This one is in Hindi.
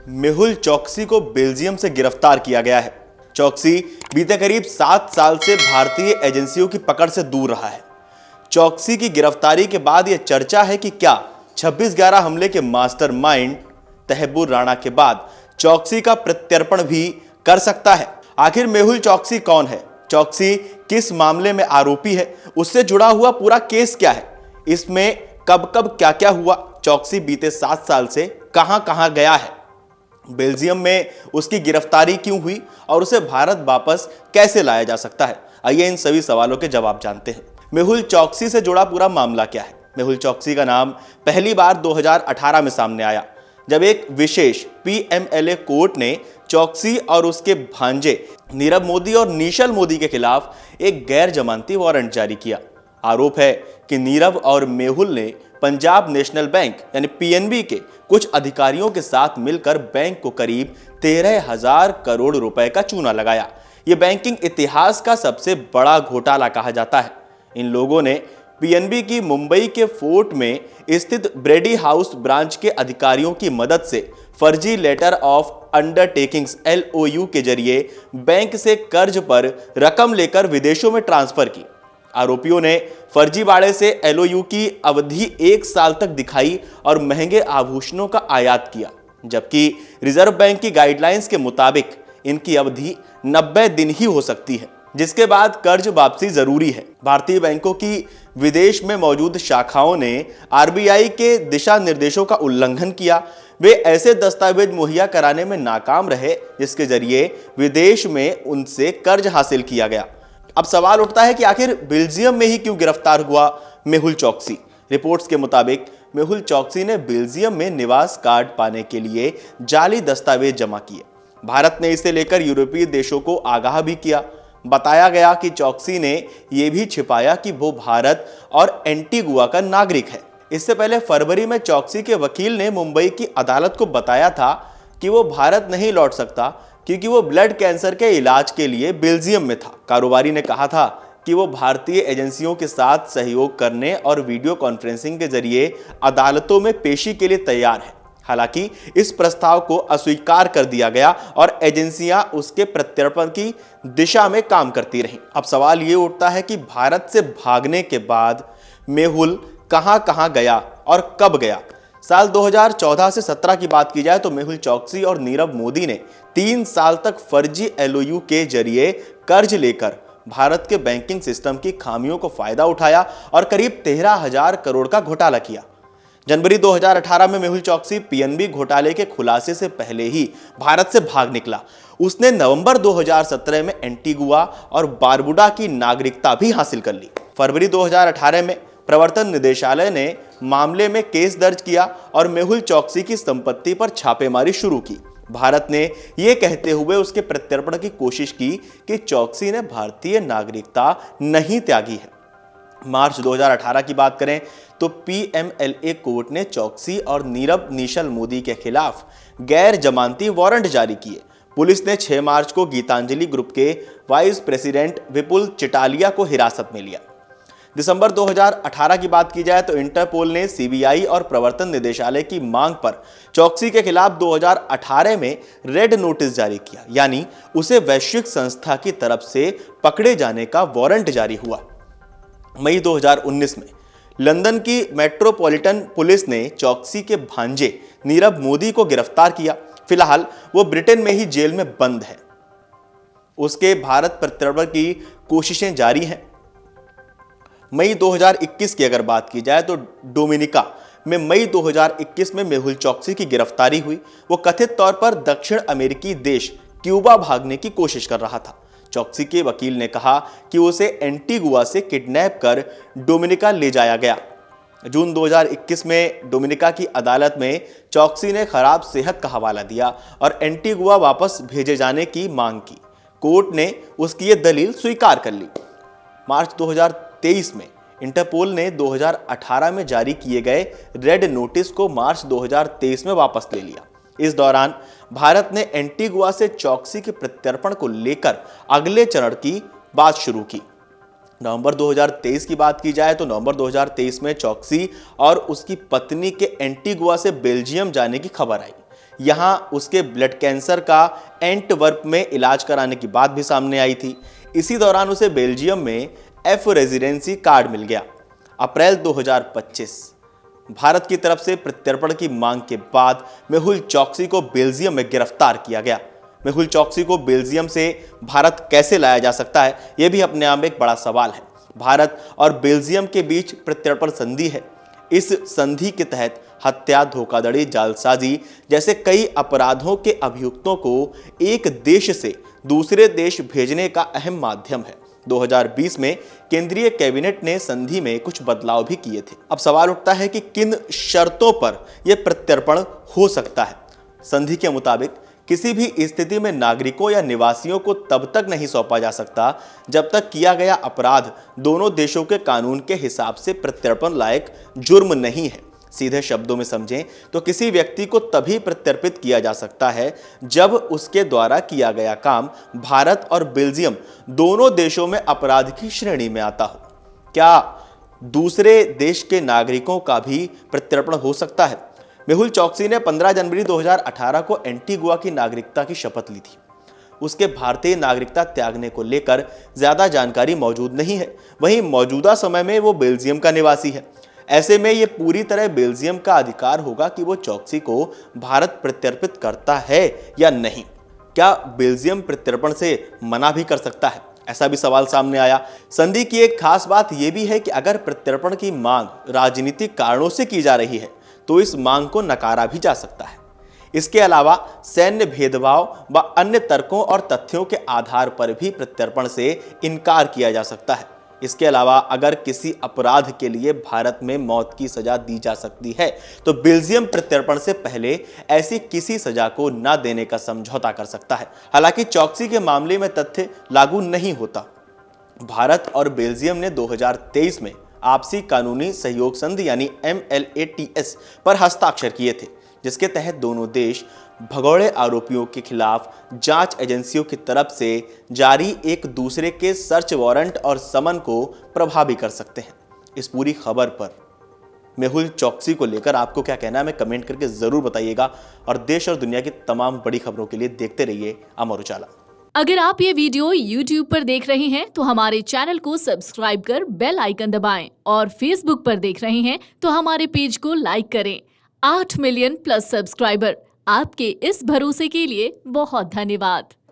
मेहुल चोकसी को बेल्जियम से गिरफ्तार किया गया है। चोकसी बीते करीब 7 साल से भारतीय एजेंसियों की पकड़ से दूर रहा है। चोकसी की गिरफ्तारी के बाद यह चर्चा है कि क्या 26/11 हमले के मास्टरमाइंड तहब्बुर राणा के बाद चोकसी का प्रत्यर्पण भी कर सकता है। आखिर मेहुल चोकसी कौन है, चोकसी किस मामले में आरोपी है, उससे जुड़ा हुआ पूरा केस क्या है, इसमें कब कब क्या क्या हुआ, चोकसी बीते 7 साल से कहां कहां गया है, बेल्जियम में उसकी गिरफ्तारी क्यों हुई और उसे भारत वापस कैसे लाया जा सकता है। आइए इन सभी सवालों के जवाब जानते हैं। मेहुल चोकसी से जुड़ा पूरा मामला क्या है। मेहुल चोकसी का नाम पहली बार 2018 में सामने आया, जब एक विशेष PMLA कोर्ट ने चोकसी और उसके भांजे नीरव मोदी और निशल मोदी के खिलाफ एक गैर जमानती वारंट जारी किया। आरोप है कि नीरव और मेहुल ने पंजाब नेशनल बैंक यानी PNB के कुछ अधिकारियों के साथ मिलकर बैंक को करीब 13,000 करोड़ रुपए का चूना लगाया। यह बैंकिंग इतिहास का सबसे बड़ा घोटाला कहा जाता है। इन लोगों ने PNB की मुंबई के फोर्ट में स्थित ब्रेडी हाउस ब्रांच के अधिकारियों की मदद से फर्जी लेटर ऑफ अंडरटेकिंग्स LOU के जरिए बैंक से कर्ज पर रकम लेकर विदेशों में ट्रांसफर की। आरोपियों ने फर्जीवाड़े से LOU की अवधि 1 साल तक दिखाई और महंगे आभूषणों का आयात किया, जबकि रिजर्व बैंक की गाइडलाइंस के मुताबिक इनकी अवधि 90 दिन ही हो सकती है, जिसके बाद कर्ज वापसी जरूरी है। भारतीय बैंकों की विदेश में मौजूद शाखाओं ने RBI के दिशा निर्देशों का उल्लंघन किया। वे ऐसे दस्तावेज मुहैया कराने में नाकाम रहे जिसके जरिए विदेश में उनसे कर्ज हासिल किया गया। अब सवाल उठता है कि आखिर बेल्जियम में ही क्यों गिरफ्तार हुआ मेहुल चोकसी। रिपोर्ट्स के मुताबिक मेहुल चोकसी ने बेल्जियम में निवास कार्ड पाने के लिए जाली दस्तावेज जमा किए। भारत ने इसे लेकर यूरोपीय देशों को आगाह भी किया। बताया गया कि चोकसी ने यह भी छिपाया कि वो भारत और एंटीगुआ का नागरिक है। इससे पहले फरवरी में चोकसी के वकील ने मुंबई की अदालत को बताया था कि वो भारत नहीं लौट सकता क्योंकि वो ब्लड कैंसर के इलाज के लिए बेल्जियम में था। कारोबारी ने कहा था कि वो भारतीय एजेंसियों के साथ सहयोग करने और वीडियो कॉन्फ्रेंसिंग के जरिए अदालतों में पेशी के लिए तैयार है। हालांकि इस प्रस्ताव को अस्वीकार कर दिया गया और एजेंसियां उसके प्रत्यर्पण की दिशा में काम करती रहीं। अब सवाल ये उठता है कि भारत से भागने के बाद मेहुल कहां कहां गया और कब गया। साल 2014 से 17 की बात की जाए तो मेहुल चोकसी और नीरव मोदी ने 3 साल तक फर्जी LOU के जरिए कर्ज लेकर भारत के बैंकिंग सिस्टम की खामियों को फायदा उठाया और करीब 13,000 करोड़ का घोटाला किया। जनवरी 2018 में मेहुल चोकसी PNB घोटाले के खुलासे से पहले ही भारत से भाग निकला। उसने नवंबर 2017 में एंटीगुआ और बारबुडा की नागरिकता भी हासिल कर ली। फरवरी 2018 में प्रवर्तन निदेशालय ने मामले में केस दर्ज किया और मेहुल चोकसी की संपत्ति पर छापेमारी शुरू की। भारत ने यह कहते हुए उसके प्रत्यर्पण की कोशिश की कि चोकसी ने भारतीय नागरिकता नहीं त्यागी है। मार्च 2018 की बात करें तो PMLA कोर्ट ने चोकसी और नीरव निशल मोदी के खिलाफ गैर जमानती वारंट जारी किए। पुलिस ने 6 मार्च को गीतांजलि ग्रुप के वाइस प्रेसिडेंट विपुल चिटालिया को हिरासत में लिया। दिसंबर 2018 की बात की जाए तो इंटरपोल ने CBI और प्रवर्तन निदेशालय की मांग पर चोकसी के खिलाफ 2018 में रेड नोटिस जारी किया, यानी उसे वैश्विक संस्था की तरफ से पकड़े जाने का वारंट जारी हुआ। मई 2019 में लंदन की मेट्रोपॉलिटन पुलिस ने चोकसी के भांजे नीरव मोदी को गिरफ्तार किया। फिलहाल वो ब्रिटेन में ही जेल में बंद है। उसके भारत प्रत्यर्पण की कोशिशें जारी हैं। मई 2021 की अगर बात की जाए तो डोमिनिका में मई 2021 में मेहुल चोकसी की गिरफ्तारी हुई। वो कथित तौर पर दक्षिण अमेरिकी देश क्यूबा भागने की कोशिश कर रहा था। चोकसी के वकील ने कहा कि उसे एंटीगुआ से किडनैप कर डोमिनिका ले जाया गया। जून 2021 में डोमिनिका की अदालत में चोकसी ने खराब सेहत का हवाला दिया और एंटीगुआ वापस भेजे जाने की मांग की। कोर्ट ने उसकी ये दलील स्वीकार कर ली। मार्च 2023 में इंटरपोल ने 2018 में जारी किए गए रेड नोटिस को मार्च 2023 में वापस ले लिया। इस दौरान भारत ने एंटीगुआ से चोकसी के प्रत्यर्पण को लेकर अगले चरण की बात शुरू की। नवंबर 2023 की बात की जाए तो नवंबर 2023 में चोकसी और उसकी पत्नी के एंटीगुआ से बेल्जियम जाने की खबर आई। यहाँ उसके ब्लड कैंसर का एंटवर्प में इलाज कराने की बात भी सामने आई थी। इसी दौरान उसे बेल्जियम में एफ रेजिडेंसी कार्ड मिल गया। अप्रैल 2025 भारत की तरफ से प्रत्यर्पण की मांग के बाद मेहुल चोकसी को बेल्जियम में गिरफ्तार किया गया। मेहुल चोकसी को बेल्जियम से भारत कैसे लाया जा सकता है, यह भी अपने आप में एक बड़ा सवाल है। भारत और बेल्जियम के बीच प्रत्यर्पण संधि है। इस संधि के तहत हत्या, धोखाधड़ी, जालसाजी जैसे कई अपराधों के अभियुक्तों को एक देश से दूसरे देश भेजने का अहम माध्यम है। 2020 में केंद्रीय कैबिनेट ने संधि में कुछ बदलाव भी किए थे। अब सवाल उठता है कि किन शर्तों पर यह प्रत्यर्पण हो सकता है। संधि के मुताबिक किसी भी स्थिति में नागरिकों या निवासियों को तब तक नहीं सौंपा जा सकता जब तक किया गया अपराध दोनों देशों के कानून के हिसाब से प्रत्यर्पण लायक जुर्म नहीं है। सीधे शब्दों में समझें तो किसी व्यक्ति को तभी प्रत्यर्पित किया जा सकता है जब उसके द्वारा किया गया काम भारत और बेल्जियम दोनों देशों में अपराध की श्रेणी में आता हो। क्या दूसरे देश के नागरिकों का भी प्रत्यर्पण हो सकता है? मेहुल चोकसी ने 15 जनवरी 2018 को एंटीगुआ की नागरिकता की शपथ ली थी। उसके भारतीय नागरिकता त्यागने को लेकर ज्यादा जानकारी मौजूद नहीं है। वहीं मौजूदा समय में वो बेल्जियम का निवासी है। ऐसे में ये पूरी तरह बेल्जियम का अधिकार होगा कि वो चोकसी को भारत प्रत्यर्पित करता है या नहीं। क्या बेल्जियम प्रत्यर्पण से मना भी कर सकता है? ऐसा भी सवाल सामने आया। संधि की एक खास बात यह भी है कि अगर प्रत्यर्पण की मांग राजनीतिक कारणों से की जा रही है तो इस मांग को नकारा भी जा सकता है। इसके अलावा सैन्य भेदभाव व अन्य तर्कों और तथ्यों के आधार पर भी प्रत्यर्पण से इनकार किया जा सकता है। इसके अलावा अगर किसी अपराध के लिए भारत में मौत की सजा दी जा सकती है तो बेल्जियम प्रत्यर्पण से पहले ऐसी किसी सजा को न देने का समझौता कर सकता है। हालांकि चोकसी के मामले में तथ्य लागू नहीं होता। भारत और बेल्जियम ने 2023 में आपसी कानूनी सहयोग संधि यानी MLATS पर हस्ताक्षर किए थे, जिसके तहत दोनों देश भगोड़े आरोपियों के खिलाफ जांच एजेंसियों की तरफ से जारी एक दूसरे के सर्च वारंट और समन को प्रभावी कर सकते हैं। इस पूरी खबर पर मेहुल चोकसी को लेकर आपको क्या कहना है, हमें कमेंट करके जरूर बताइएगा। और देश और दुनिया की तमाम बड़ी खबरों के लिए देखते रहिए अमर उजाला। अगर आप ये वीडियो YouTube पर देख रहे हैं तो हमारे चैनल को सब्सक्राइब कर बेल आइकन दबाएं और Facebook पर देख रहे हैं तो हमारे पेज को लाइक करें। 8 मिलियन प्लस सब्सक्राइबर, आपके इस भरोसे के लिए बहुत धन्यवाद।